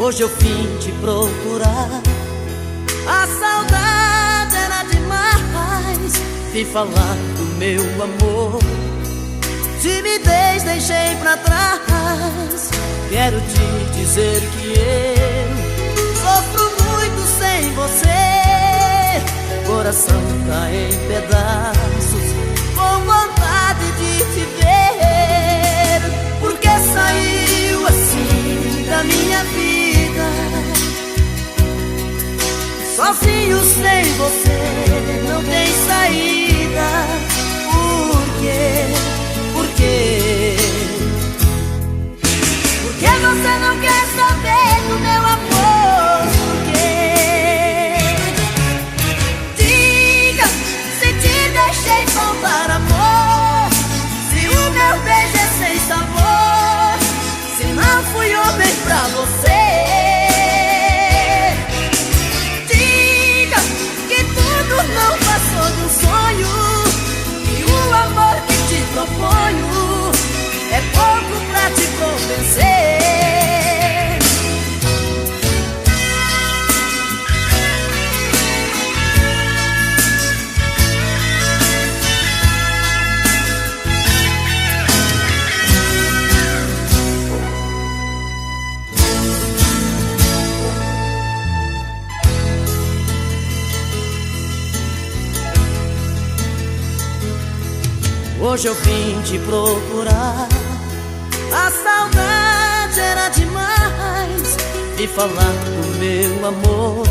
Hoje eu vim te procurar, a saudade era demais. Vim falar do meu amor, timidez deixei pra trás. Quero te dizer que eu sofro muito sem você. Coração tá em pedaços, com vontade de te ver. Porque saiu assim da minha vida, sozinho sem você, não tem saída. Por quê? Por quê? Por que você não quer saber do meu amor? Por quê? Diga se te deixei faltar amor, se o meu beijo é sem sabor, se não fui homem pra você. Diga que tudo não passou de um sonho, e o amor que te proponho é pouco pra te convencer. Hoje eu vim te procurar, a saudade era demais. Vim falar do meu amor,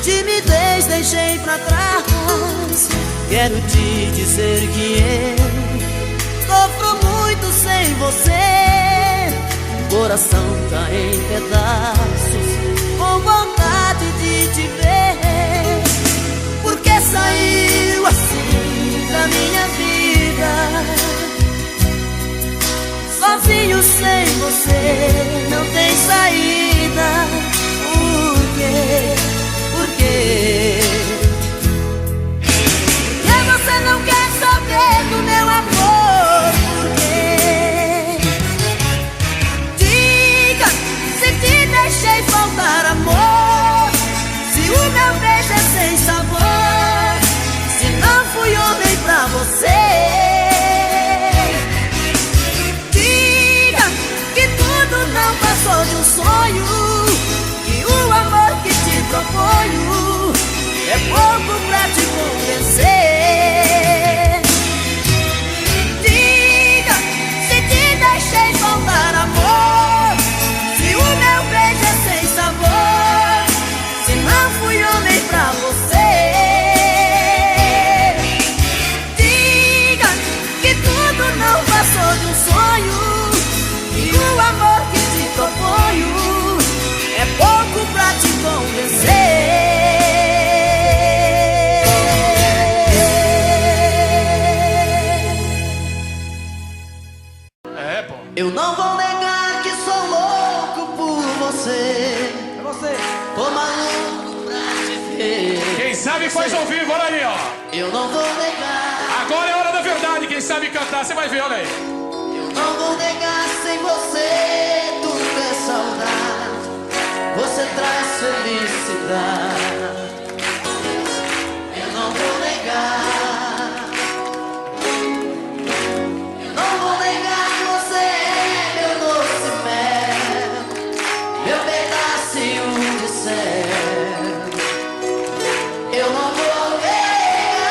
timidez deixei pra trás. Quero te dizer que eu sofro muito sem você. Coração tá em pedaços, com vontade de te ver. Porque saiu assim da minha vida, sozinho sem você, não tem saída. Por quê? Por quê? Porque você não quer saber do meu amor? Por quê? Diga se te deixei faltar amor, se o meu beijo é sem sabor, se não fui homem pra você. Não passou de um sonho, e o amor que te proponho é pouco pra te convencer. Diga se te deixei faltar amor, se o meu beijo é sem sabor, se não fui homem pra você. Diga que tudo não passou de um sonho, e o amor que te proponho é pouco pra te convencer. É, pô. Eu não vou negar que sou louco por você. É você. Tô maluco pra te ver. Quem sabe faz ao vivo, olha aí, ó. Eu não vou negar. Agora é a hora da verdade, quem sabe cantar, você vai ver, olha aí. Não vou negar, sem você tudo é saudade. Você traz felicidade. Eu não vou negar. Eu não vou negar, você é meu doce mel, meu pedacinho de céu. Eu não vou negar.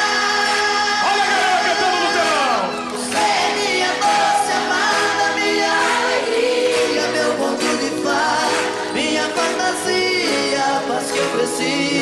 Olha a galera cantando no telão. Você é minha doce amada, minha alegria, meu conto de paz, minha fantasia, a paz que eu preciso.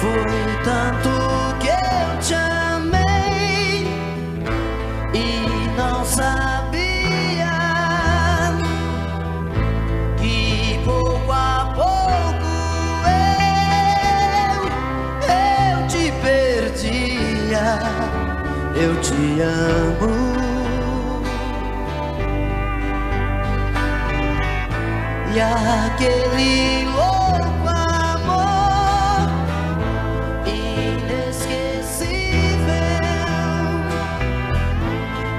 Foi tanto que eu te amei e não sabia que pouco a pouco eu te perdia. Eu te amo e aquele louco amor inesquecível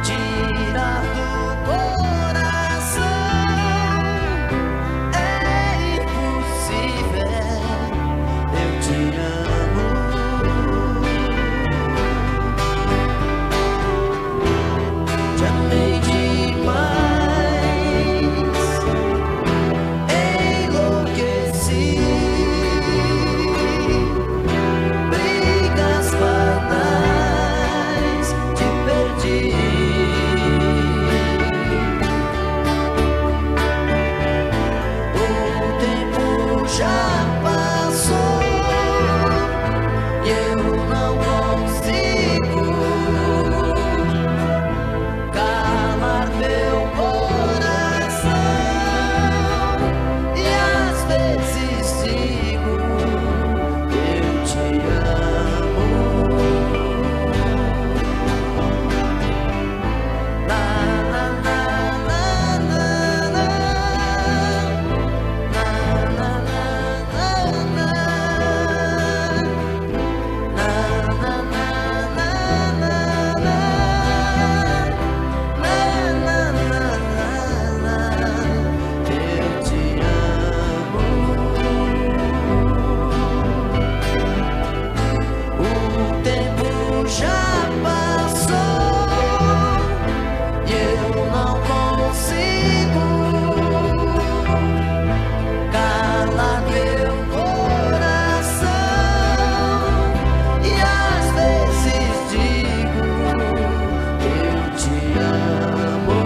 tirar do coração é impossível. Eu te amo, te amei demais, enlouqueci. Brigas banais, te perdi. O tempo já passou e eu não consigo calar meu coração. E às vezes digo, eu te amo. Na na na na na na, na na na na na, na na na na na, eu te amo. O tempo já passou e eu não consigo calar meu coração. E às vezes digo, eu te amo.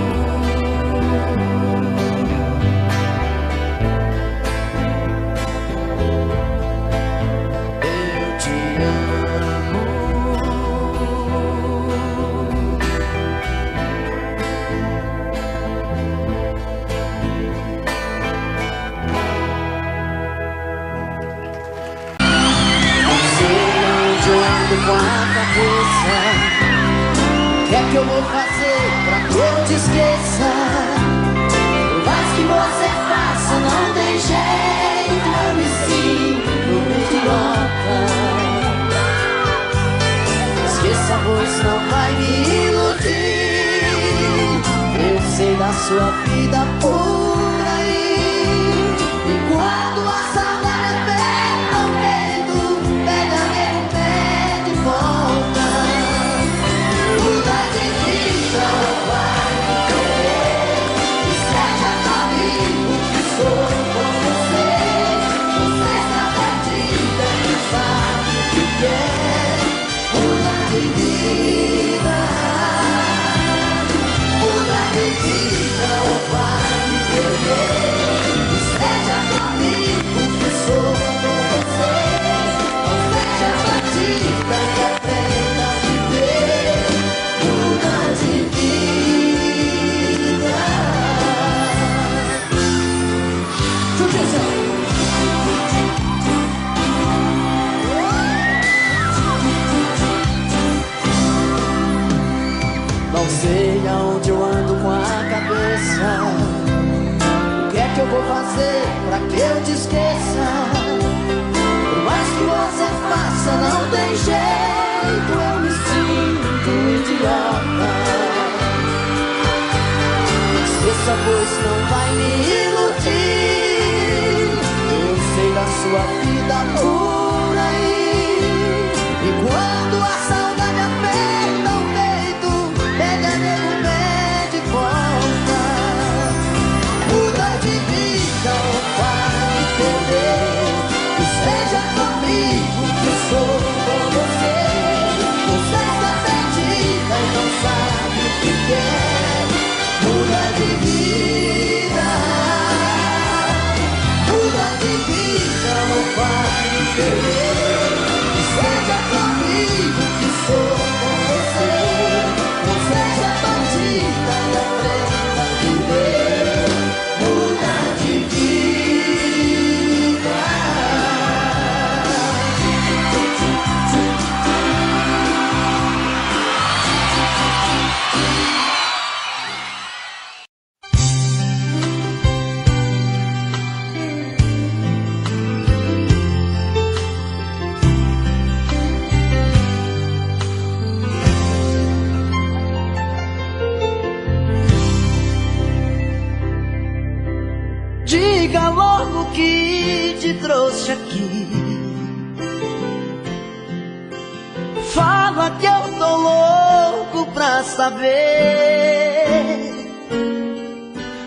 Eu te amo. Não sei onde eu ando com a cabeça. O que é que eu vou fazer pra que eu te esqueça? Por mais que você faça, não tem jeito. Eu me sinto idiota. Esqueça, pois não vai me iludir. Eu sei da sua vida por aí. E quando a saudade aperta o peito, pega meu pé de volta. Muda de vida, vai me querer. E seja amigo que sou com você. Você está perdida e não sabe o que quer. Muda de vida, muda de vida, ou vai me querer. E seja amigo que sou com você. Ou seja perdida e aprenda a viver. Muda de vida. Judiação. Não sei aonde eu ando com a cabeça. O que é que eu vou fazer pra que eu te esqueça? Por mais que você faça, não tem jeito. Eu me sinto idiota. Esqueça, pois não vai me iludir. Eu sei da sua vida por aí. E quando a saudade aperta o peito, pega meu pé de volta. Muda de vida, ou vai me perder. E seja comigo que eu sou com você. Você está perdida e não sabe o que quer. Muda de vida, muda de vida, ou diga logo o que te trouxe aqui. Fala que eu tô louco pra saber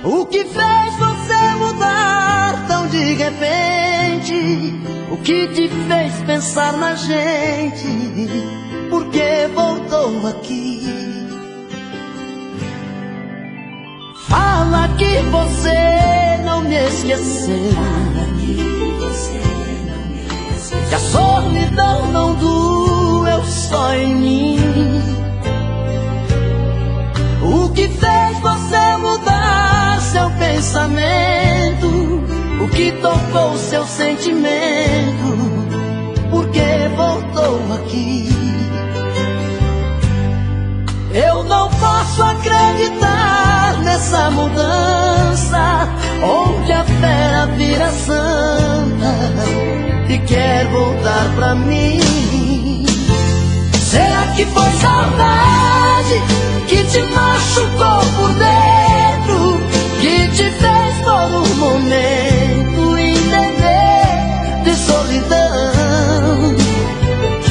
o que fez você mudar tão de repente. O que te fez pensar na gente? Por que voltou aqui? Fala que você não me esqueceu, que a solidão não doeu só em mim. O que fez você mudar seu pensamento? O que tocou seu sentimento? Por que voltou aqui? Eu não posso acreditar nessa mudança, onde a fera vira santa e quer voltar pra mim. Será que foi saudade que te machucou por dentro, que te fez por um momento entender de solidão?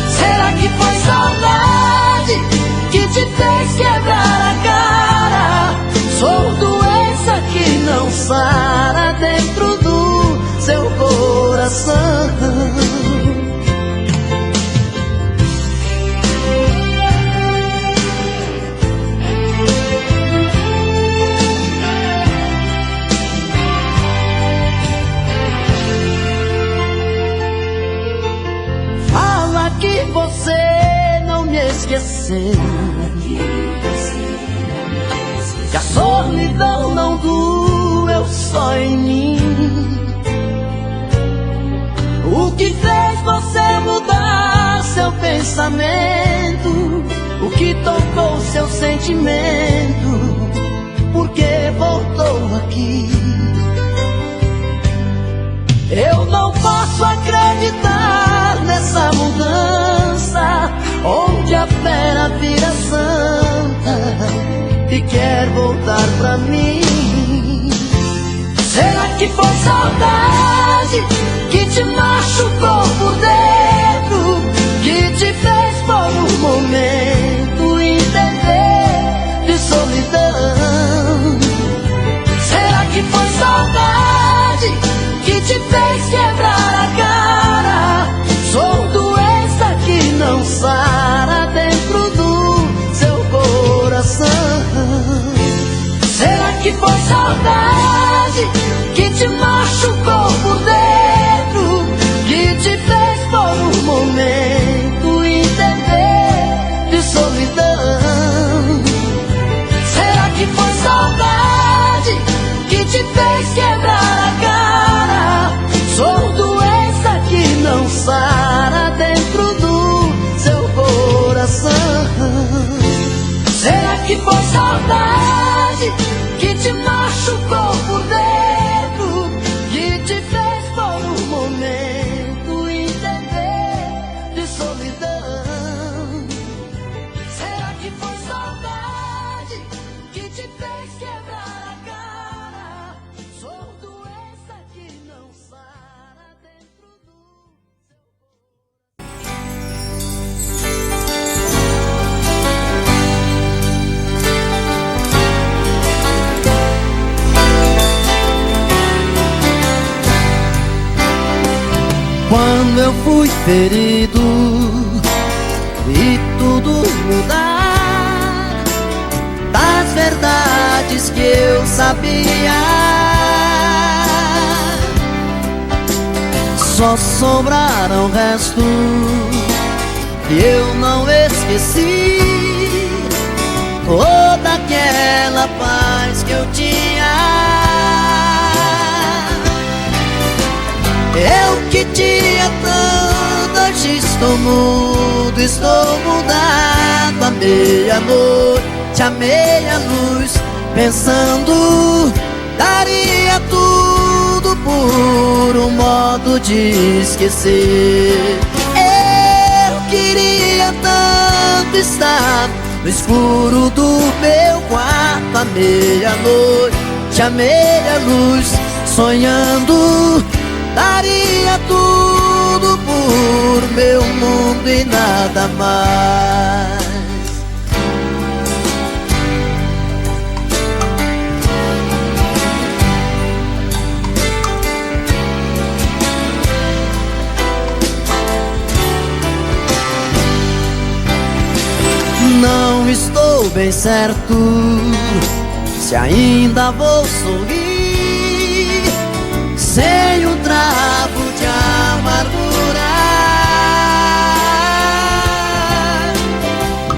Será que foi saudade que te fez quebrar a cara? Sou doença que não sara dentro do seu coração. Fala que você não me esqueceu, que a solidão não doeu só em mim. O que fez você mudar seu pensamento? O que tocou seu sentimento? Por que voltou aqui? Eu não posso acreditar nessa mudança, onde a fera vira santa e quer voltar pra mim. Será que foi saudade que te machucou por dentro, que te fez por um momento entender de solidão? Será que foi saudade que te fez quebrar a cara? Sou doença que não sara dentro do seu coração. Será que foi saudade que te machucou por dentro, que te fez por um momento entender de solidão? Será que foi saudade que te fez quebrar a cara? Sou doença que não sara dentro do seu coração. Será que foi saudade que te machucou por dentro, que te fez por um momento entender de solidão? Será que foi saudade que te fez quebrar a cara? Sou doença que não sara dentro do seu Quando eu fui ferido e tudo mudar, das verdades que eu sabia, só sobraram restos que eu não esqueci. Toda aquela paz que eu tinha, eu que tinha tanto, hoje estou mudo, estou mudado. À meia-noite, à meia-luz, pensando, daria tudo por um modo de esquecer. Eu queria tanto estar no escuro do meu quarto. À meia-noite, à meia-luz, sonhando, daria tudo por meu mundo e nada mais. Não estou bem certo se ainda vou sorrir sem um trago de amargura.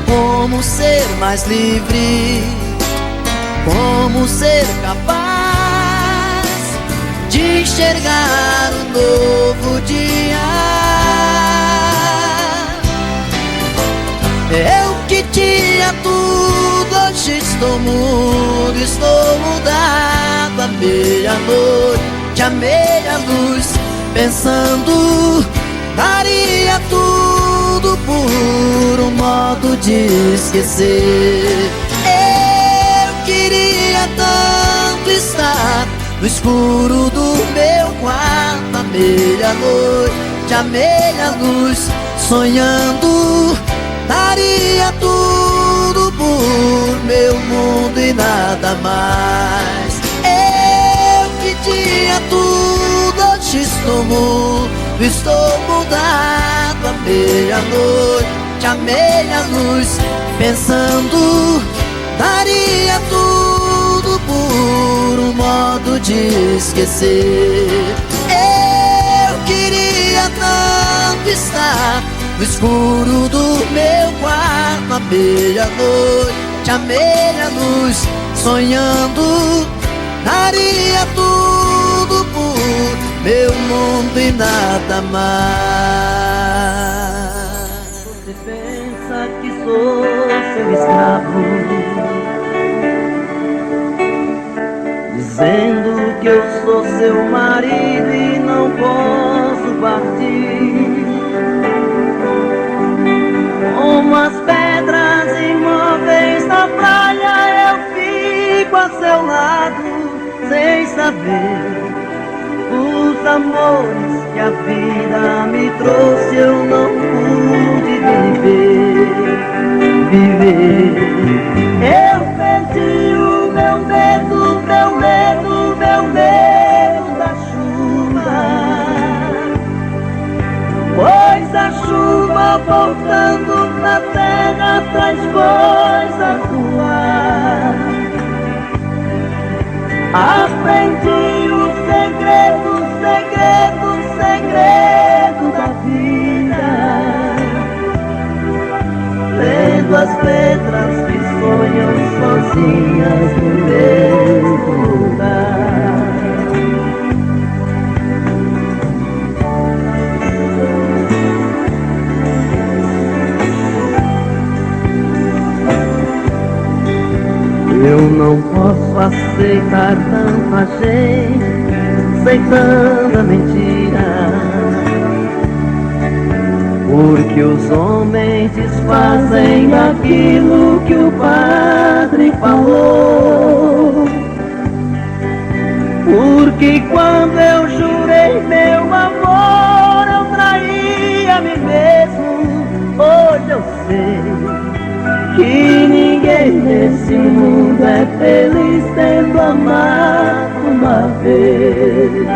Como ser mais livre, como ser capaz de enxergar um novo dia. Eu que tinha tudo, hoje estou mudo, estou mudado. À meia-noite, à meia-luz, pensando, daria tudo por um modo de esquecer. Eu queria tanto estar no escuro do meu quarto. À meia-noite, à meia-luz, sonhando, daria tudo por meu mundo e nada mais. Eu que tinha tudo, hoje estou mudo, estou mudado. À meia-noite, à meia-luz, pensando, daria tudo por um modo de esquecer. Eu queria tanto estar no escuro do meu quarto. À meia-noite, à meia-luz, sonhando, daria tudo por meu mundo e nada mais. Você pensa que sou seu escravo, dizendo que eu sou seu marido e não posso partir. Como as pedras imóveis na praia, eu fico a seu lado, sem saber os amores que a vida me trouxe. Eu não pude viver. Eu perdi o meu medo, meu medo, meu medo da chuva, pois a chuva voltando na terra traz coisas do ar. Aprendi o segredo, segredo, segredo da vida, lendo as letras que sonham sozinhas no mesmo lugar. Eu não posso aceitar tanta gente, sem tanta mentira, porque os homens desfazem aquilo que o padre falou. Porque quando eu jurei meu amor, eu traí a mim mesmo. Hoje eu sei que ninguém nesse mundo é feliz tendo amado uma vez,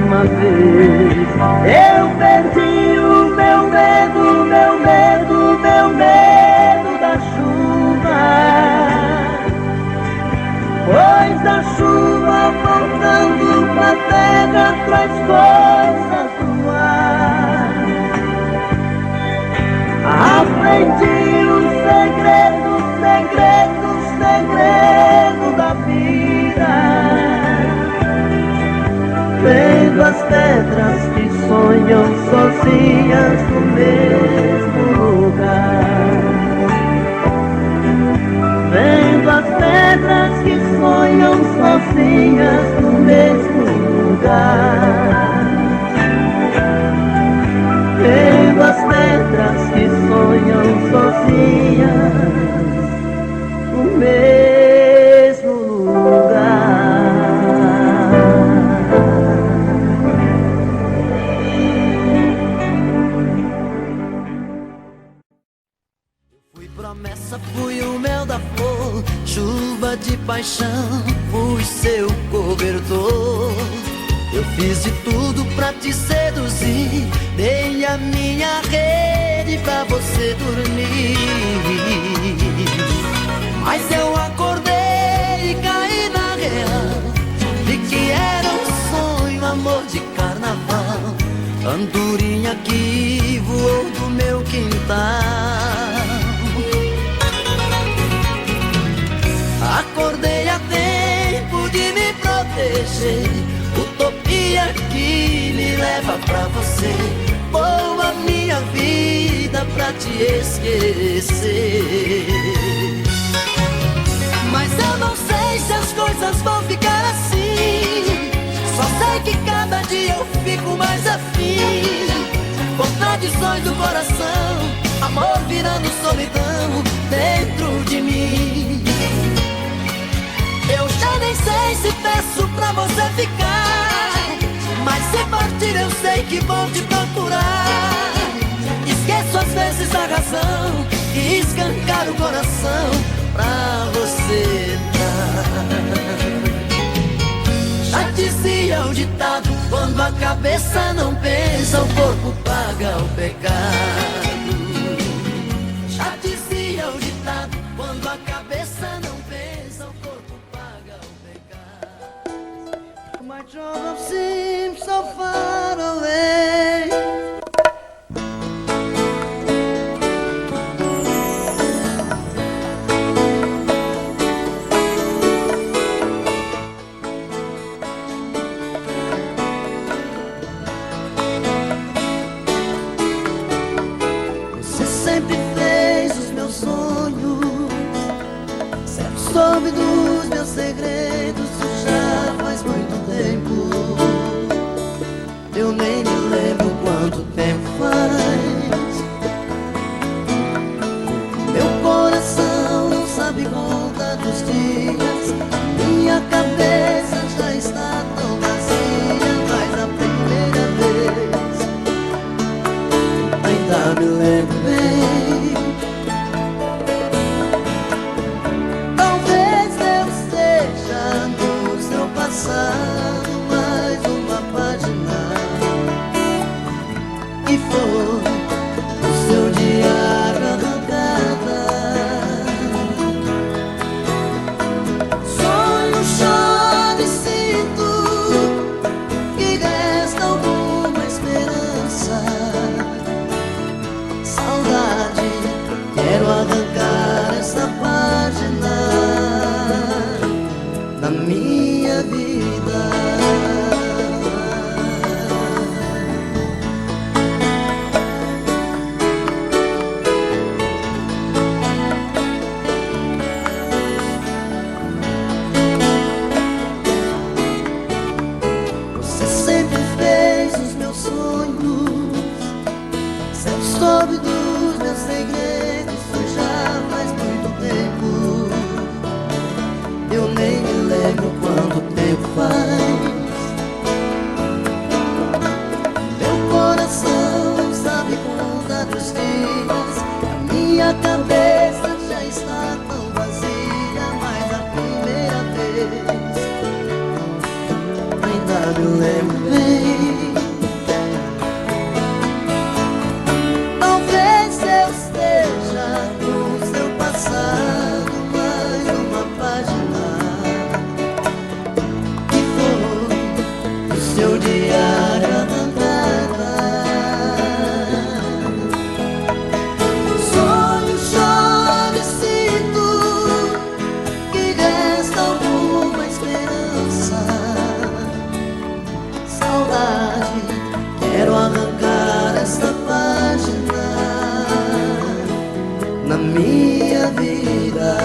uma vez. Eu perdi o meu medo, meu medo, meu medo da chuva, pois a chuva voltando pra terra traz coisas do ar. Aprendi o segredo, segredo, segredo da vida, vendo as pedras que sonham sozinhas no mesmo lugar. Vendo as pedras que sonham sozinhas no mesmo lugar. Vendo as pedras que sonham sozinhas no mesmo lugar. Promessa fui o mel da flor, chuva de paixão, fui seu cobertor. Eu fiz de tudo pra te seduzir, dei a minha rede pra você dormir. Mas eu acordei e caí na real, vi que era um sonho, amor de carnaval. Andorinha que voou do meu quintal. Acordei a tempo de me proteger, utopia que me leva pra você. Vou a minha vida pra te esquecer. Mas eu não sei se as coisas vão ficar assim. Só sei que cada dia eu fico mais afim. Contradições do coração, amor virando solidão dentro de mim. Eu já nem sei se peço pra você ficar, mas se partir eu sei que vou te procurar. Esqueço às vezes a razão e escancar o coração pra você dar. Já dizia o ditado, quando a cabeça não pensa, o corpo paga o pecado. Já dizia o ditado, quando a cabeça não pensa, o corpo paga o pecado. My trouble seems so far away. Soube dos meus segredos, isso já faz muito tempo. Eu nem me lembro quanto tempo faz. Meu coração não sabe contar dos dias, minha cabeça já está tão vazia. Mas a primeira vez ainda me lembro bem. Mais uma página e foi o seu diário arrancada. Sonho, choro e sinto que resta alguma esperança. Saudade, quero arrancar essa página da minha vida. Você sempre fez os meus sonhos, sempre soube dos meus segredos. Isso já faz muito tempo, eu nem me lembro quanto tempo faz. Meu coração não sabe contar os dias, a minha cabeça já está tão vazia. Mas a primeira vez ainda me lembro bem. Talvez eu esteja no seu passado, mais uma página seu diário arrancada. Sonho, choro e sinto que resta alguma esperança. Saudade, quero arrancar essa página na minha vida.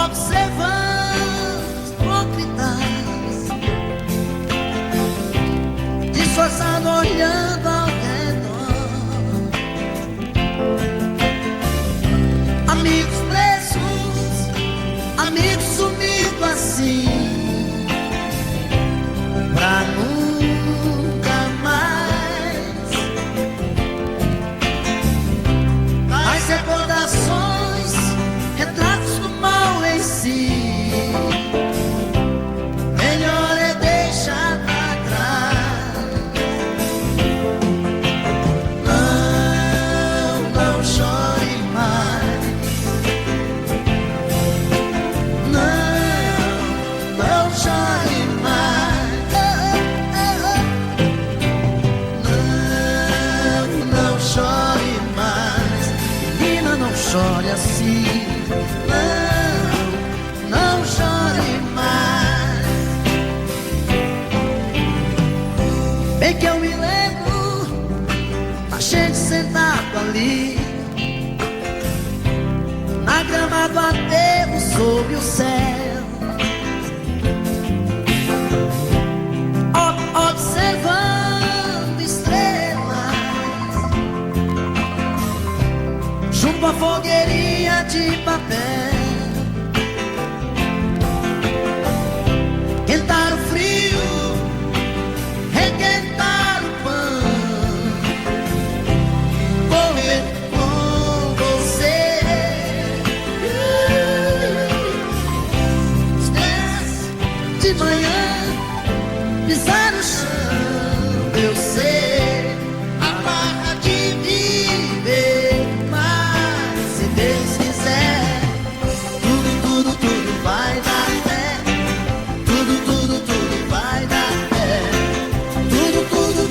Observando hipócritas, disfarçado olhando ao redor. chore assim. Não chore mais. Bem que eu me lembro a gente sentado ali na grama do aterro sob o céu, observando estrelas junto à fogueirinha de papel. Quentar o frio, requentar o pão, correr com você. Estrelas de manhã, pisar no chão, eu sei a barra de viver. Mas se Deus quiser, tudo vai dar certo. Tudo vai dar certo. Tudo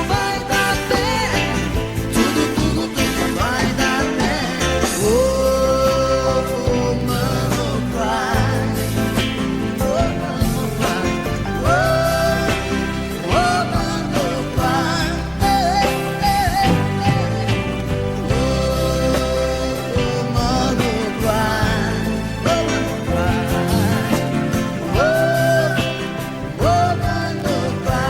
vai dar certo. Tudo vai dar certo. Oh, mano, cry. Oh, mano, cry. Oh, mano, cry. Oh, mano, cry.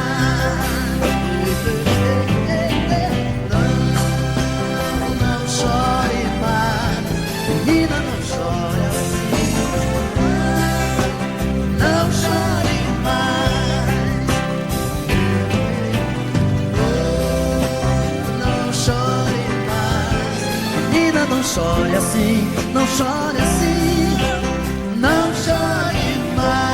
Não chore mais, menina, não chore assim. Não chore mais. Não chore mais, menina, não chore assim. Não chore assim. Não chore mais.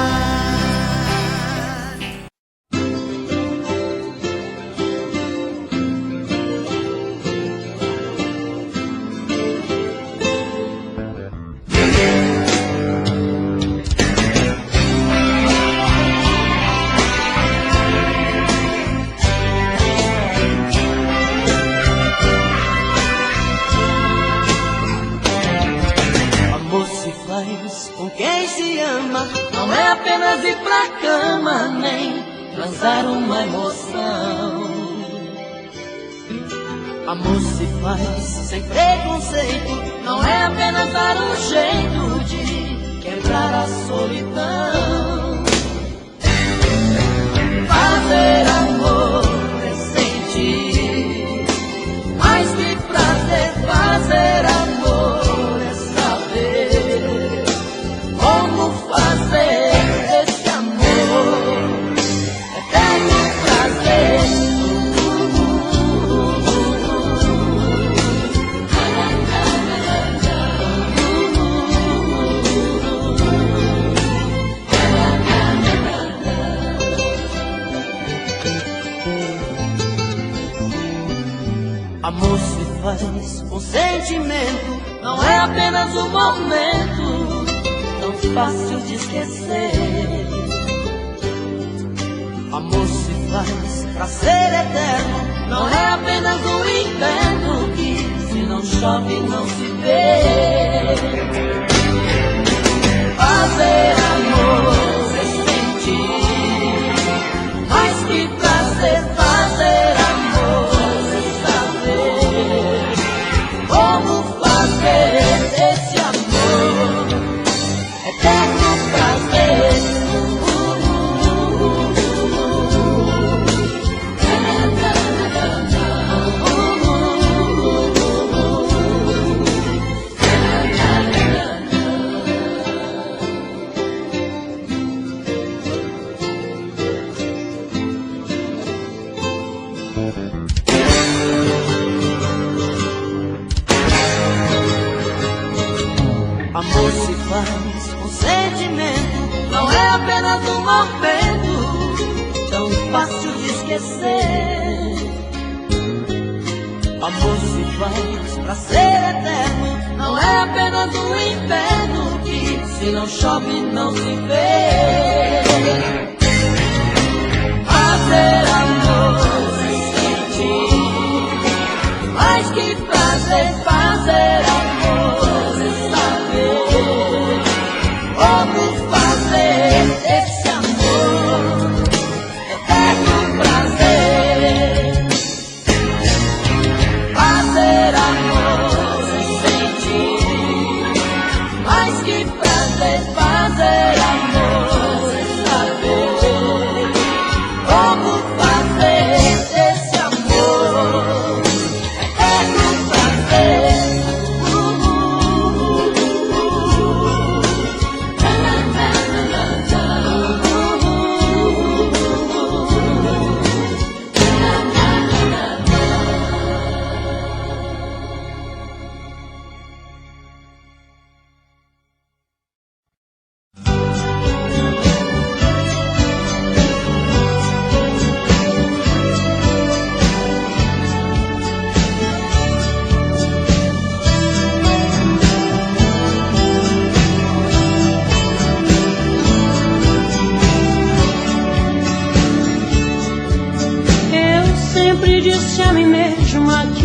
Amor se faz com quem se ama, não é apenas ir pra cama, nem transar uma emoção. Amor se faz sem preconceito, não é apenas dar um jeito de quebrar a solidão. Fazer amor é sentir mais que prazer. Fazer amor é saber como fazer esse amor eterno prazer. Amor se faz com sentimento, não é apenas um momento tão fácil de esquecer. Amor se faz pra ser eterno, não é apenas um inverno que se não chove não se vê. Fazer amor é sentir mais que prazer. Fazer amor é saber como fazer esse amor eterno prazer. Amor se faz com sentimento, não é apenas um momento tão fácil de esquecer. Amor se faz pra ser eterno, não é apenas um inverno que se não chove não se vê. Fazer amor é sentir mais que prazer. Fazer amor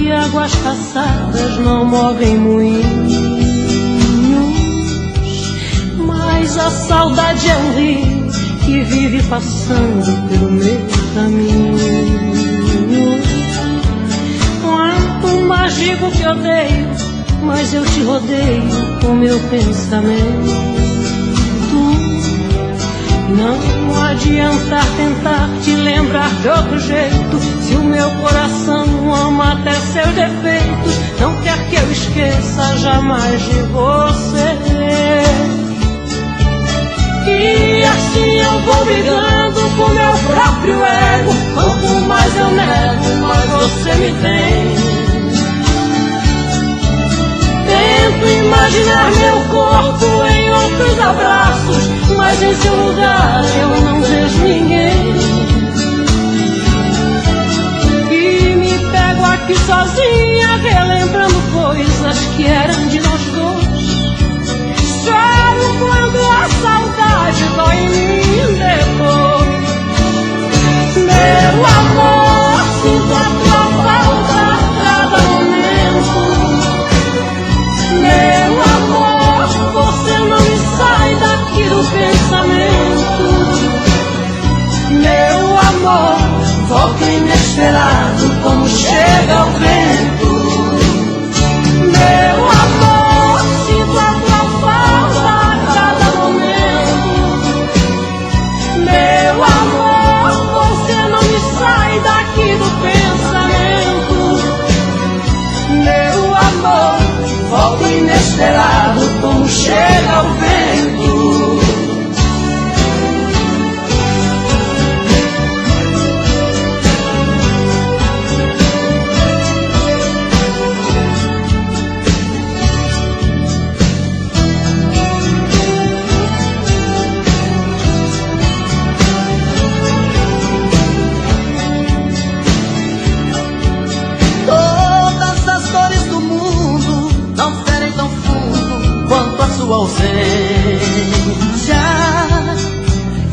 que águas passadas não movem moinhos, mas a saudade é um rio que vive passando pelo meu caminho. Quanto mais digo que odeio, mas eu te rodeio com meu pensamento. Não adianta tentar te lembrar de outro jeito, se o meu coração ama até seus defeitos. Não quer que eu esqueça jamais de você. E assim eu vou brigando com meu próprio ego. Quanto mais eu nego, mais você me tem. Tento imaginar meu corpo em outros abraços, mas em seu lugar eu não vejo ninguém. E me pego aqui sozinha, relembrando coisas que eram de nós dois. Choro quando a saudade dói em mim depois. Meu amor, sinto a tua falta a cada momento. Meu amor, você não me sai daqui do pensamento. Meu amor, volta inesperado como chega o vento. Meu amor, sinto a tua falta a cada momento. Meu amor, você não me sai daqui do pensamento. Meu amor, volta inesperado como chega o vento. Todas as dores do mundo não ferem tão fundo quanto a sua ausência,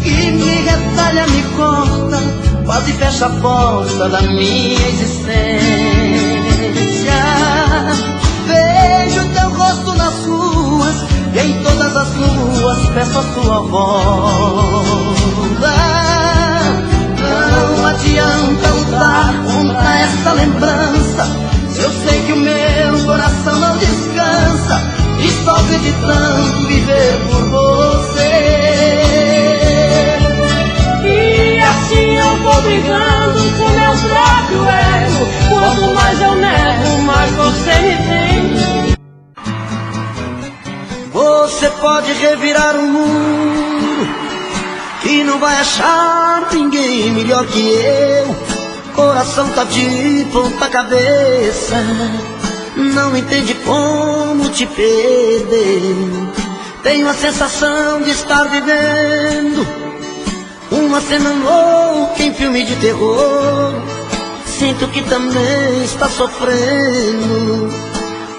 que me retalha, me corta, quase fecha a porta da minha existência. Vejo teu rosto nas ruas e em todas as luas peço a sua volta. Não adianta lutar contra essa lembrança, se eu sei que o meu coração não descansa e só acreditando viver por você. E assim eu vou brigando com meu próprio ego. Quanto mais eu nego, mais você me tem. Você pode revirar o mundo e não vai achar ninguém melhor que eu. Coração tá de ponta cabeça, não entende como te perder. Tenho a sensação de estar vivendo uma cena louca em filme de terror. Sinto que também está sofrendo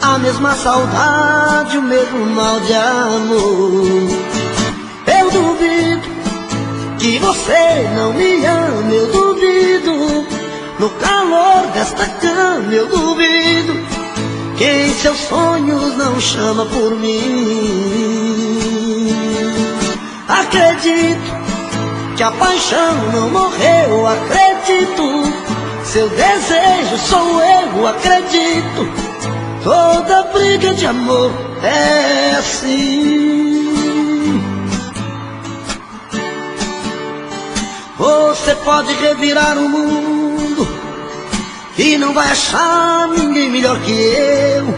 a mesma saudade, o mesmo mal de amor. Eu duvido que você não me ama, eu duvido. No calor desta cama eu duvido que em seus sonhos não chama por mim. Acredito que a paixão não morreu, acredito. Seu desejo sou eu, acredito. Toda briga de amor é assim. Você pode revirar o mundo e não vai achar ninguém melhor que eu.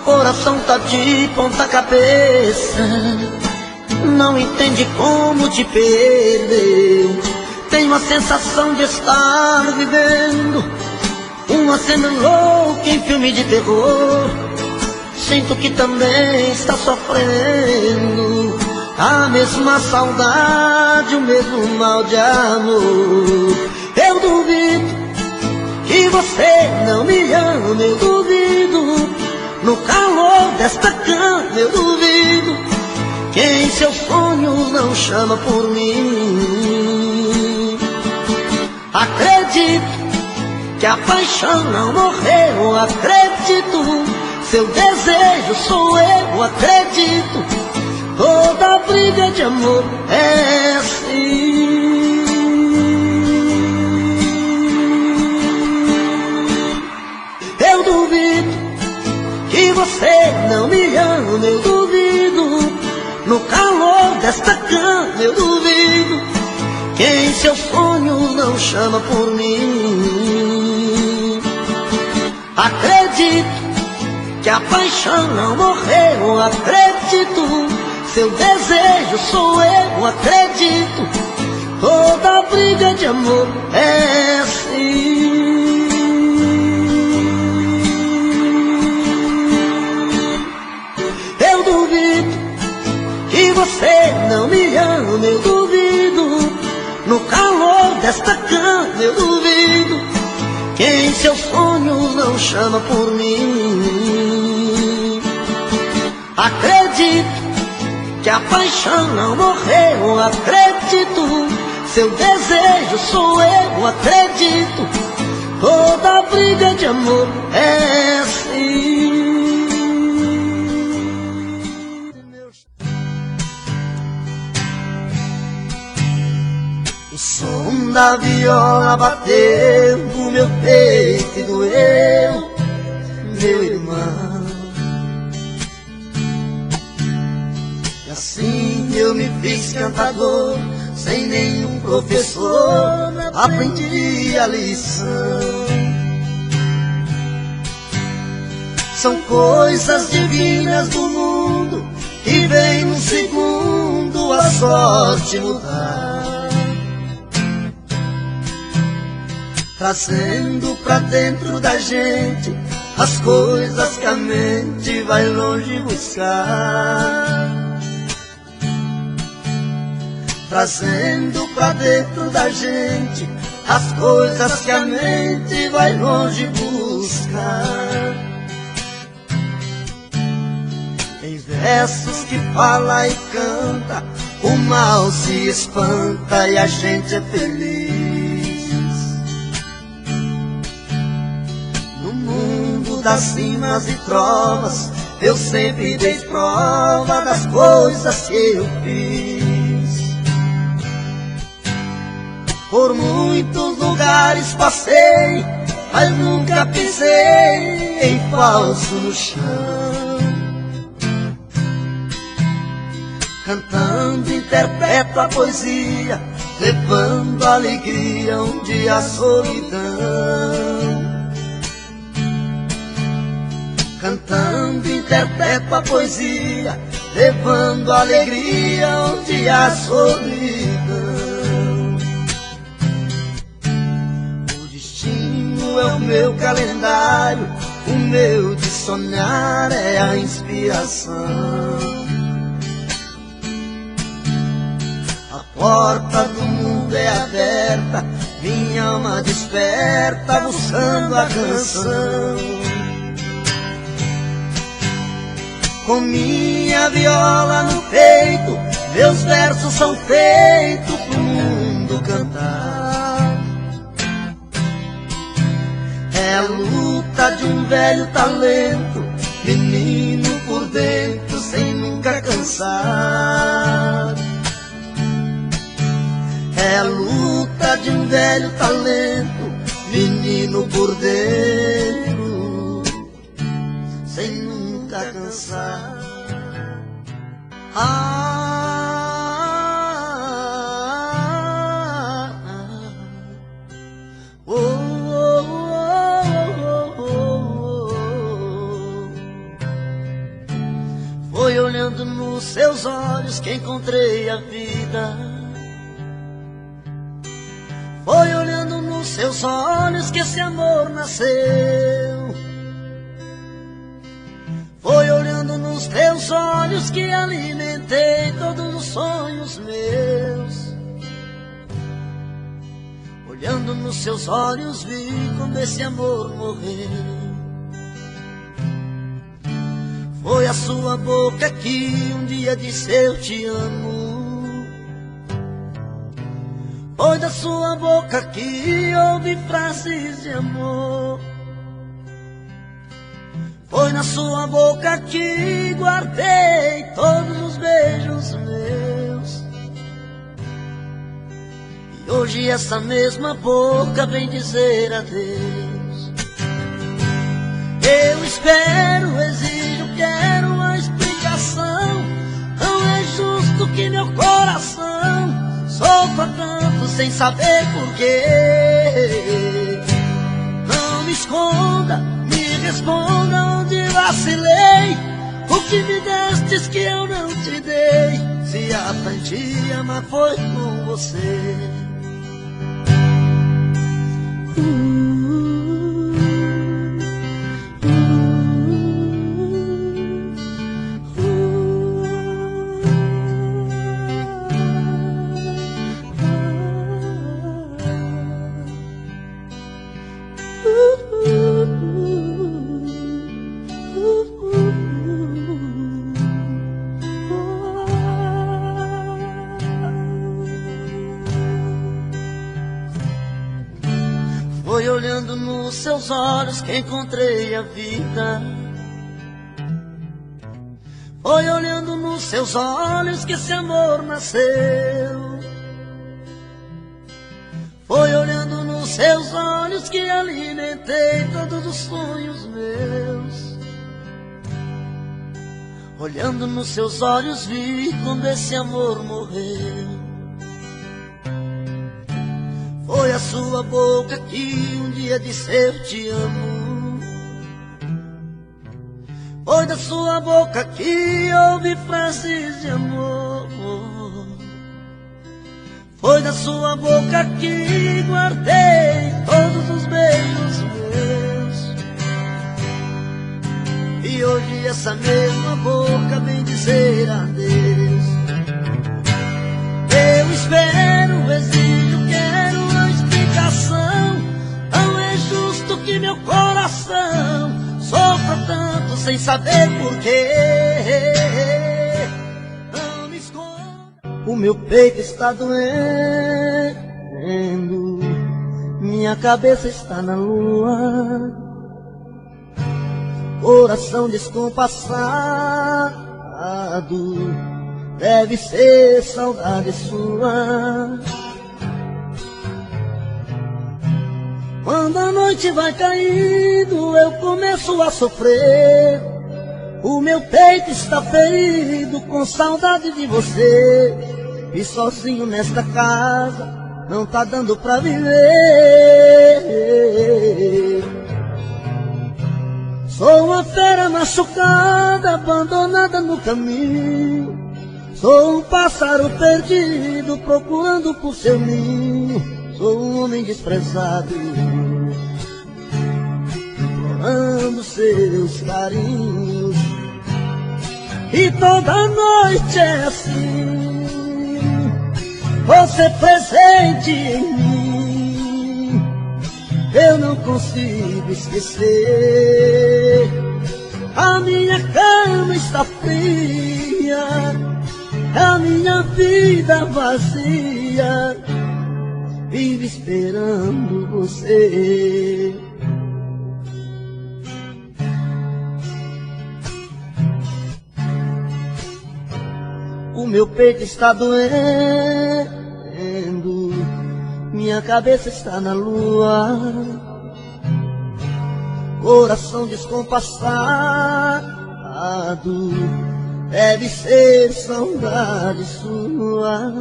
Coração tá de ponta cabeça, não entende como te perdeu. Tenho a sensação de estar vivendo uma cena louca em filme de terror. Sinto que também está sofrendo a mesma saudade, o mesmo mal de amor. Eu duvido que você não me ama, eu duvido. No calor desta cama eu duvido que em seus sonhos não chama por mim. Acredito que a paixão não morreu, acredito. Seu desejo sou eu, acredito. Toda briga de amor é assim. Eu duvido que você não me ama, eu duvido. No calor desta cama eu duvido que em seus sonhos não chama por mim. Acredito que a paixão não morreu, acredito. Seu desejo sou eu, acredito. Toda briga de amor é assim. Eu duvido que você não me ama, eu duvido. No calor desta cama eu duvido que em seus sonhos não chama por mim. Acredito que a paixão não morreu, acredito. Seu desejo sou eu, acredito. Toda briga de amor é assim. O som da viola bateu no meu peito e doeu, meu irmão. E assim eu me fiz cantador, sem nenhum professor, aprendi a lição. São coisas divinas do mundo que vem num segundo a sorte mudar, trazendo pra dentro da gente as coisas que a mente vai longe buscar. Trazendo pra dentro da gente as coisas que a mente vai longe buscar. Em versos que fala e canta, o mal se espanta e a gente é feliz. No mundo das cimas e trovas, eu sempre dei prova das coisas que eu fiz. Por muitos lugares passei, mas nunca pisei em falso no chão. Cantando interpreto a poesia, levando alegria onde há solidão. Cantando interpreto a poesia, levando alegria onde há solidão. É o meu calendário, o meu de sonhar é a inspiração. A porta do mundo é aberta, minha alma desperta buscando a canção. Com minha viola no peito, meus versos são feitos pro mundo cantar. É a luta de um velho talento, menino por dentro sem nunca cansar. É a luta de um velho talento, menino por dentro sem nunca cansar. Foi olhando nos seus olhos que encontrei a vida. Foi olhando nos seus olhos que esse amor nasceu. Foi olhando nos teus olhos que alimentei todos os sonhos meus. Olhando nos seus olhos vi como esse amor morreu. Foi a sua boca que um dia disse eu te amo. Foi Foi da sua boca que ouvi frases de amor. Foi na sua boca que guardei todos os beijos meus. E hoje essa mesma boca vem dizer adeus. Eu espero, exijo, quero uma explicação. Não é justo que meu coração sofra tanto sem saber porquê. Não me esconda, me responda onde vacilei. O que me destes que eu não te dei? Se aprendi a amar foi com você. Foi olhando nos seus olhos que encontrei a vida. Foi olhando nos seus olhos que esse amor nasceu. Foi olhando nos seus olhos que alimentei todos os sonhos meus. Olhando nos seus olhos vi quando esse amor morreu. Foi a sua boca que um dia disse eu te amo. Foi da sua boca que ouvi frases de amor. Foi da sua boca que guardei todos os beijos meus. E hoje essa mesma boca vem dizer adeus. Eu espero, exijo, quero uma explicação. Não é justo que meu coração sofra tanto sem saber porquê. Não me esconda. O meu peito está doendo, minha cabeça está na lua. Coração descompassado, deve ser saudade sua. Quando a noite vai caindo, eu começo a sofrer. O meu peito está ferido com saudade de você. E sozinho nesta casa não tá dando pra viver. Sou uma fera machucada, abandonada no caminho. Sou um pássaro perdido, procurando por seu ninho. Sou um homem desprezado, implorando seus carinhos. E toda noite é assim, você presente em mim. Eu não consigo esquecer. A minha cama está fria, a minha vida vazia, vive esperando você. O meu peito está doendo, minha cabeça está na lua. Coração descompassado, deve ser saudade sua.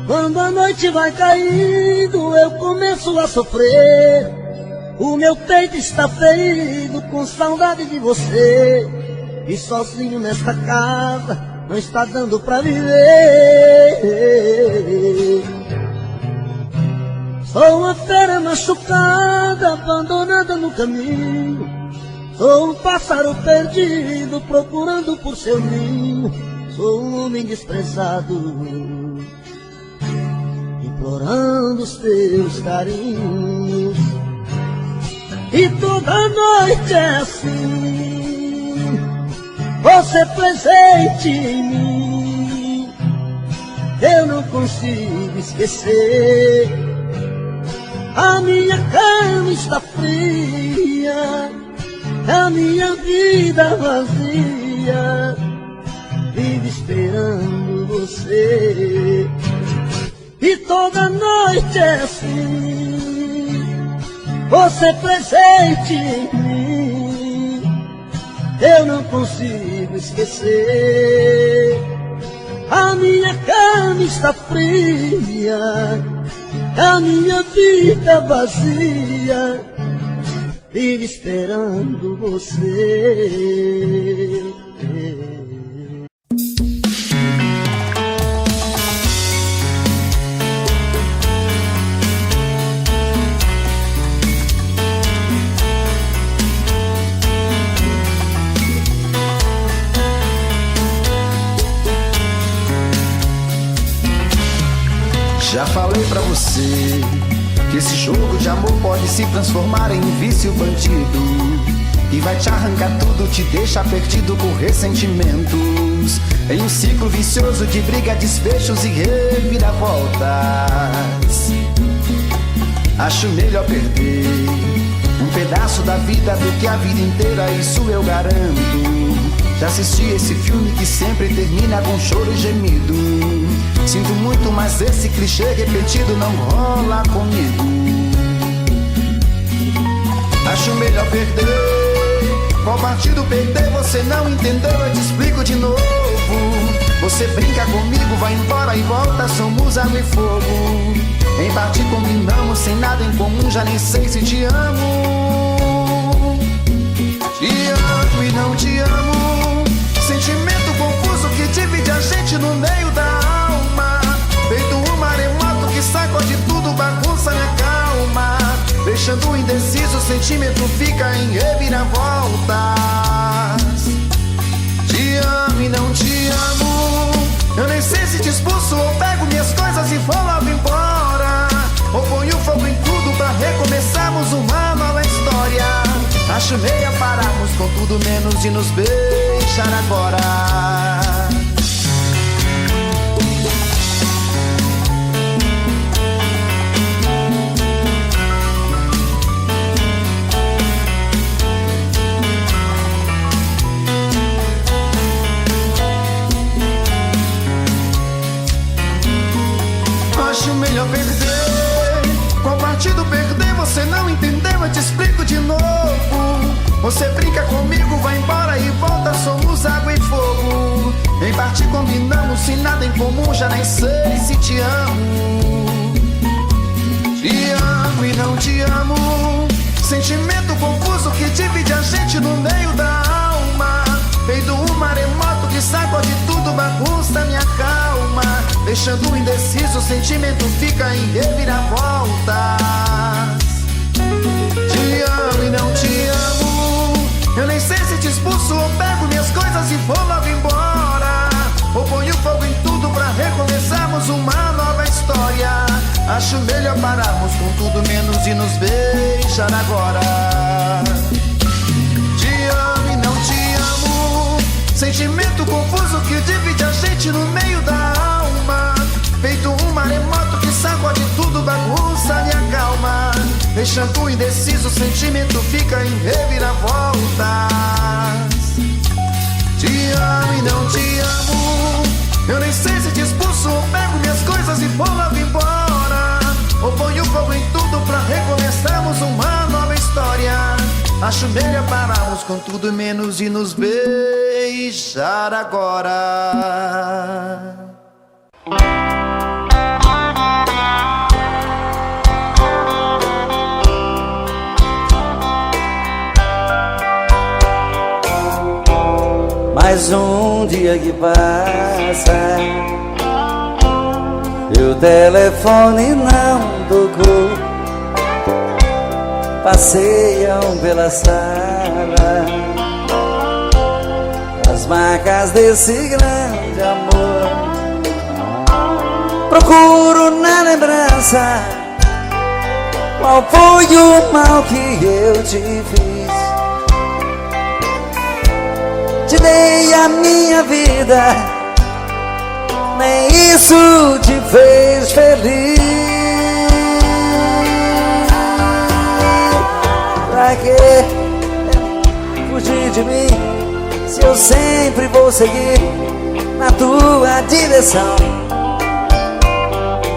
Quando a noite vai caindo, eu começo a sofrer. O meu peito está ferido com saudade de você. E sozinho nesta casa não está dando pra viver. Sou uma fera machucada, abandonada no caminho. Sou um pássaro perdido, procurando por seu ninho. Sou um homem desprezado, implorando os teus carinhos. E toda noite é assim, você presente em mim. eu não consigo esquecer. A minha cama está fria, a minha vida vazia, vive esperando você. E toda noite é assim, você presente em mim, eu não consigo esquecer. A minha cama está fria, a minha vida vazia, vive esperando você. Já falei pra você que esse jogo de amor pode se transformar em vício bandido, e vai te arrancar tudo, te deixar perdido com ressentimentos, em um ciclo vicioso de briga, desfechos e reviravoltas. Acho melhor perder um pedaço da vida do que a vida inteira, isso eu garanto. Já assisti esse filme que sempre termina com choro e gemido. Sinto muito, mas esse clichê repetido não rola comigo. Acho melhor perder. Qual partido perder? Você não entendeu, eu te explico de novo. Você brinca comigo, vai embora e volta, somos água e fogo. Em parte combinamos, sem nada em comum, já nem sei se te amo. Te amo e não te amo, sentimento confuso que divide a gente no meio da alma. Feito um maremoto que sacode tudo, bagunça minha calma, deixando indeciso, o sentimento fica em reviravoltas. Te amo e não te amo, eu nem sei se te expulso ou pego minhas coisas e vou logo embora, ou ponho fogo em tudo pra recomeçarmos uma nova história. Acho meia pararmos com tudo menos de nos beijar agora. Acho melhor perder. Qual partido perder? Você não entendeu, eu te explico de novo. Você brinca comigo, vai embora e volta, somos água e fogo. Em parte combinamos, sem nada em comum, já nem sei se te amo. Te amo e não te amo, sentimento confuso que divide a gente no meio da alma. Feito um maremoto que sacode tudo, bagunça minha calma, deixando indeciso, o sentimento fica em reviravoltas. Te amo e não te amo, eu nem sei se te expulso ou pego minhas coisas e vou logo embora, ou ponho fogo em tudo pra recomeçarmos uma nova história. Acho melhor pararmos com tudo menos de nos beijar agora. Te amo e não te amo, sentimento confuso que divide a gente no meio da alma. Feito um maremoto que sacode tudo, bagunça minha calma, deixando indeciso, o sentimento fica em reviravoltas. Te amo e não te amo, eu nem sei se te expulso ou pego minhas coisas e vou logo embora, ou ponho fogo em tudo pra recomeçarmos uma nova história. Acho melhor pararmos com tudo menos de nos beijar agora. Mais um dia que passa e o telefone não tocou. Passeiam pela sala as marcas desse grande amor. Procuro na lembrança qual foi o mal que eu te fiz. Te dei a minha vida nem isso te fez feliz. Pra que fugir de mim se eu sempre vou seguir na tua direção?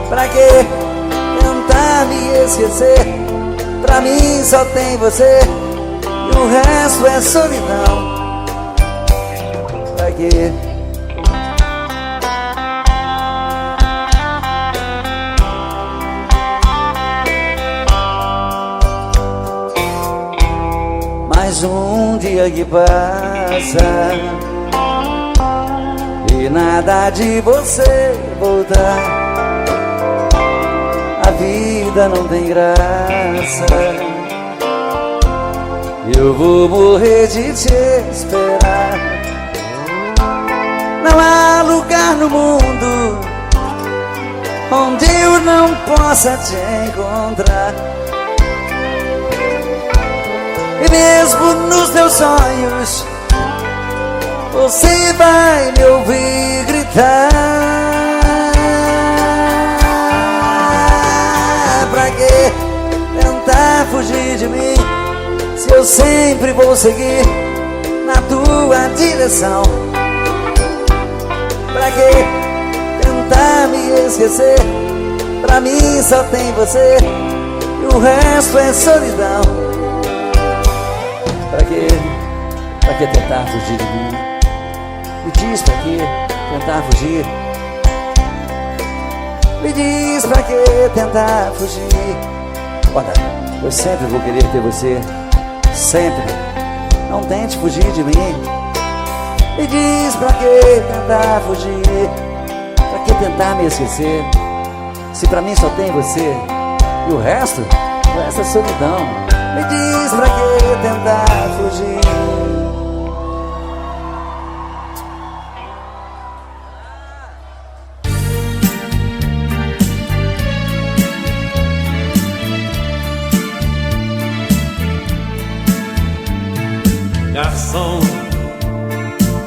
Pra que tentar me esquecer? Pra mim só tem você e o resto é solidão. Pra quê? Mais um dia que passa e nada de você voltar. A vida não tem graça, eu vou morrer de te esperar. Não há lugar no mundo onde eu não possa te encontrar. E mesmo nos teus sonhos você vai me ouvir gritar. Pra que tentar fugir de mim se eu sempre vou seguir na tua direção? Pra que tentar me esquecer? Pra mim só tem você e o resto é solidão. Pra que tentar fugir de mim? Me diz pra que tentar fugir? Me diz pra que tentar fugir? Olha, eu sempre vou querer ter você, sempre. Não tente fugir de mim. Me diz pra que tentar fugir? Pra que tentar me esquecer? Se pra mim só tem você e o resto é solidão. Me diz pra que tentar fugir? Garçom,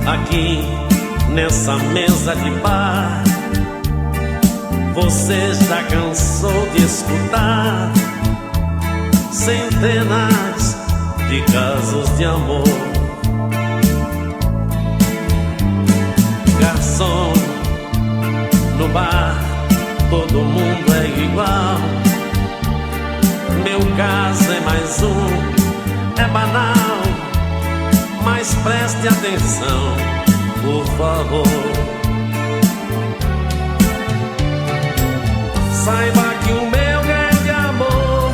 aqui nessa mesa de bar, você já cansou de escutar centenas de casos de amor. Garçom, no bar todo mundo é igual. Meu caso é mais um, é banal, mas preste atenção, por favor. Saiba que o meu grande amor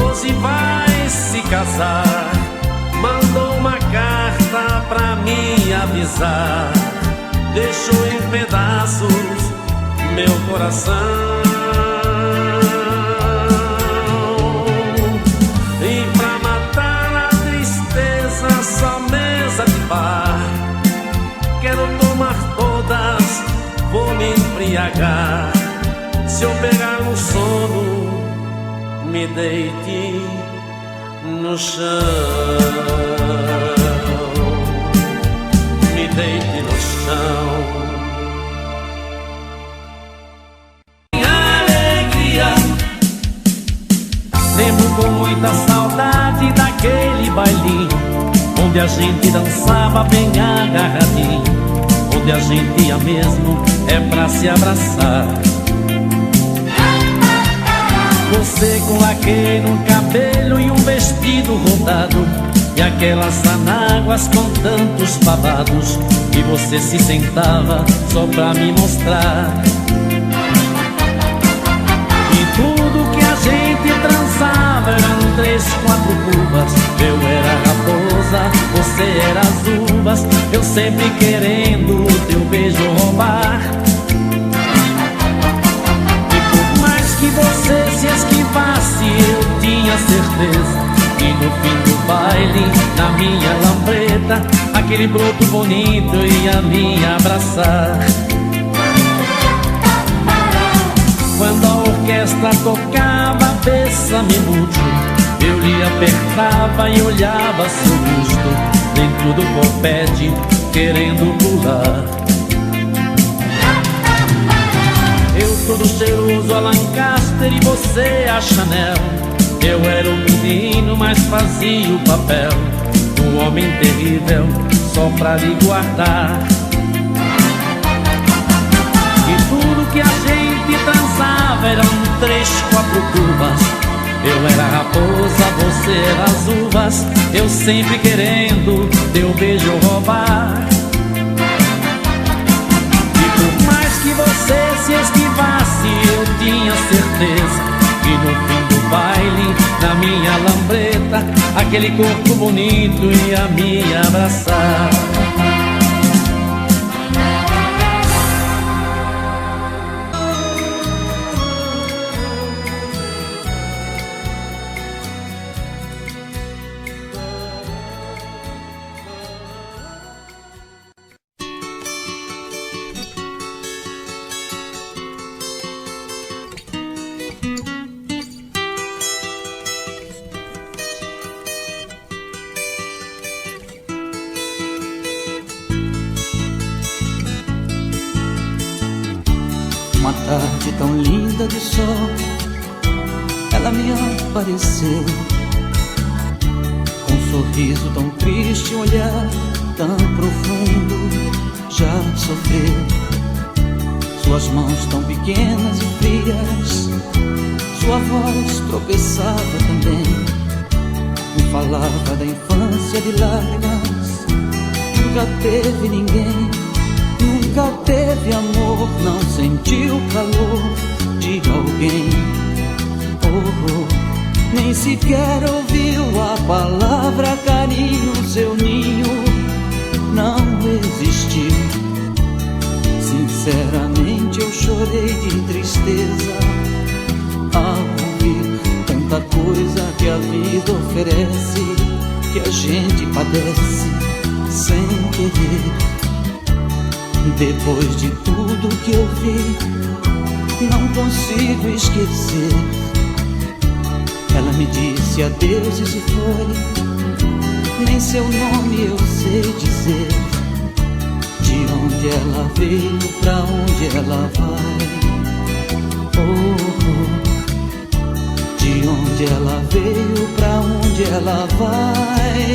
hoje vai se casar. Mandou uma carta pra me avisar. Deixou em pedaços meu coração. E pra matar a tristeza, só mesa de bar. Quero tomar todas, vou me embriagar. Se eu pegar no sono, me deite no chão. Me deite no chão. Alegria. Lembro com muita saudade daquele bailinho onde a gente dançava bem agarradinho, onde a gente ia mesmo é pra se abraçar. Você com laque no cabelo e um vestido rodado, e aquelas anáguas com tantos babados, e você se sentava só pra me mostrar. E tudo que a gente transava eram 3, 4 cubas. Eu era a raposa, você era as uvas, eu sempre querendo o teu beijo roubar. Que você se esquivasse, eu tinha certeza que no fim do baile, na minha lambreta, aquele broto bonito ia me abraçar. Quando a orquestra tocava Bésame Mucho, eu lhe apertava e olhava seu busto dentro do copete, querendo pular. todo cheiroso a Lancaster e você a Chanel. Eu era o menino, mas fazia o papel do homem terrível só pra lhe guardar. E tudo que a gente transava eram 3, 4 cubas. Eu era a raposa, você era as uvas, eu sempre querendo teu beijo roubar. E por mais que você se esquivasse, eu tinha certeza que no fim do baile, na minha lambreta, aquele corpo bonito ia me abraçar. Uma tarde tão linda de sol, ela me apareceu, com um sorriso tão triste, um olhar tão profundo. Já sofreu, suas mãos tão pequenas e frias, sua voz tropeçava também, me falava da infância de lágrimas. Nunca teve ninguém, nunca teve amor, não sentiu o calor de alguém. Nem sequer ouviu a palavra carinho, seu ninho não existiu. Sinceramente eu chorei de tristeza ao ouvir tanta coisa que a vida oferece, que a gente padece sem querer. Depois de tudo que eu vi, não consigo esquecer. Ela me disse adeus e se foi, nem seu nome eu sei dizer. De onde ela veio, pra onde ela vai. De onde ela veio, pra onde ela vai.